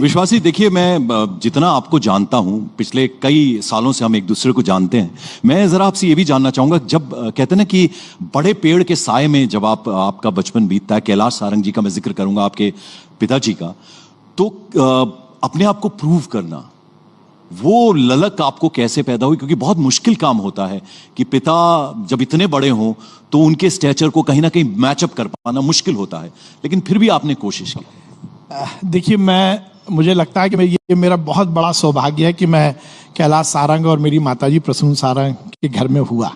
विश्वासी, देखिए मैं जितना आपको जानता हूं, पिछले कई सालों से हम एक दूसरे को जानते हैं। मैं जरा आपसे ये भी जानना चाहूंगा, जब कहते हैं ना कि बड़े पेड़ के साए में जब आपका बचपन बीतता है, कैलाश सारंग जी का मैं जिक्र करूंगा, आपके पिताजी का, तो अपने आप को प्रूव करना, वो ललक आपको कैसे पैदा हुई? क्योंकि बहुत मुश्किल काम होता है कि पिता जब इतने बड़े हों तो उनके स्टैचर को कहीं ना कहीं मैचअप कर पाना मुश्किल होता है, लेकिन फिर भी आपने कोशिश की। देखिए, मुझे लगता है कि ये मेरा बहुत बड़ा सौभाग्य है कि मैं कैलाश सारंग और मेरी माताजी प्रसून सारंग के घर में हुआ।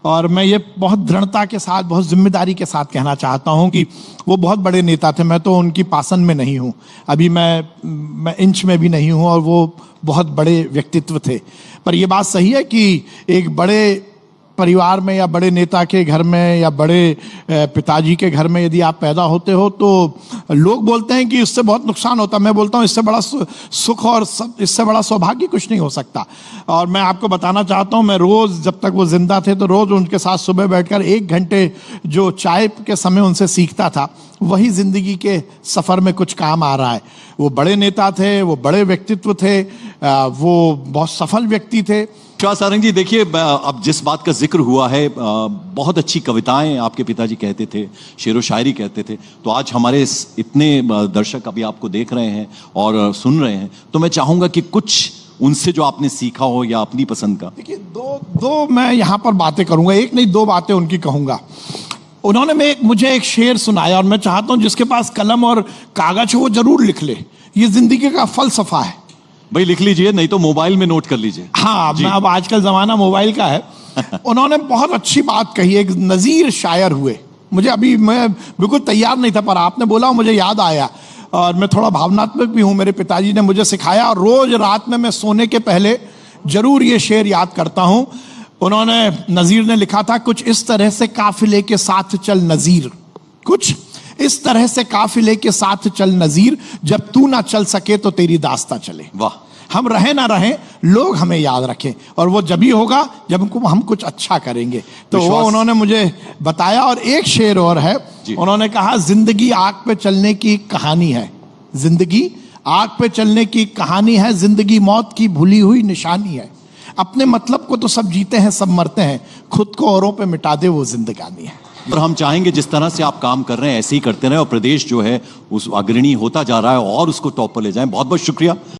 और मैं ये बहुत दृढ़ता के साथ, बहुत जिम्मेदारी के साथ कहना चाहता हूँ कि वो बहुत बड़े नेता थे। मैं तो उनकी पासन में नहीं हूँ, अभी मैं इंच में भी नहीं हूँ, और वो बहुत बड़े व्यक्तित्व थे। पर ये बात सही है कि एक बड़े परिवार में या बड़े नेता के घर में या बड़े पिताजी के घर में यदि आप पैदा होते हो तो लोग बोलते हैं कि इससे बहुत नुकसान होता है। मैं बोलता हूँ इससे बड़ा सुख और इससे बड़ा सौभाग्य कुछ नहीं हो सकता। और मैं आपको बताना चाहता हूँ, मैं रोज़, जब तक वो जिंदा थे, तो रोज़ उनके साथ सुबह बैठकर 1 घंटे जो चाय के समय उनसे सीखता था, वही जिंदगी के सफ़र में कुछ काम आ रहा है। वो बड़े नेता थे, वो बड़े व्यक्तित्व थे, वो बहुत सफल व्यक्ति थे। कैलाश सारंग जी, देखिए अब जिस बात का जिक्र हुआ है, बहुत अच्छी कविताएं आपके पिताजी कहते थे, शेरो शायरी कहते थे। तो आज हमारे इतने दर्शक अभी आपको देख रहे हैं और सुन रहे हैं, तो मैं चाहूंगा कि कुछ उनसे जो आपने सीखा हो या अपनी पसंद का। देखिए, दो मैं यहाँ पर बातें करूंगा, एक नहीं 2 बातें उनकी कहूंगा। उन्होंने मुझे एक शेर सुनाया, और मैं चाहता हूं जिसके पास कलम और कागज हो वो जरूर लिख ले। ये जिंदगी का फलसफा है। भाई लिख लीजिए, नहीं तो मोबाइल में नोट कर लीजिए। हाँ, अब आजकल जमाना मोबाइल का है। उन्होंने बहुत अच्छी बात कही। एक नजीर शायर हुए, मैं बिल्कुल तैयार नहीं था, पर आपने बोला मुझे याद आया, और मैं थोड़ा भावनात्मक भी हूँ। मेरे पिताजी ने मुझे सिखाया, और रोज रात में मैं सोने के पहले जरूर ये शेर याद करता हूँ। उन्होंने, नजीर ने लिखा था, कुछ इस तरह से काफिले के साथ चल नजीर, कुछ इस तरह से काफिले के साथ चल नजीर, जब तू ना चल सके तो तेरी दास्ता चले। वाह। हम रहे ना रहे, लोग हमें याद रखें, और वो जब ही होगा जब हम कुछ अच्छा करेंगे। तो वो उन्होंने मुझे बताया। और एक शेर और है, उन्होंने कहा, जिंदगी आग पे चलने की कहानी है, जिंदगी आग पे चलने की कहानी है, जिंदगी मौत की भूली हुई निशानी है। अपने मतलब को तो सब जीते हैं, सब मरते हैं, खुद को औरों पे मिटा दे वो जिंदगानी है। और हम चाहेंगे जिस तरह से आप काम कर रहे हैं ऐसे ही करते रहें, और प्रदेश जो है उस अग्रणी होता जा रहा है, और उसको टॉप पर ले जाएं। बहुत बहुत शुक्रिया।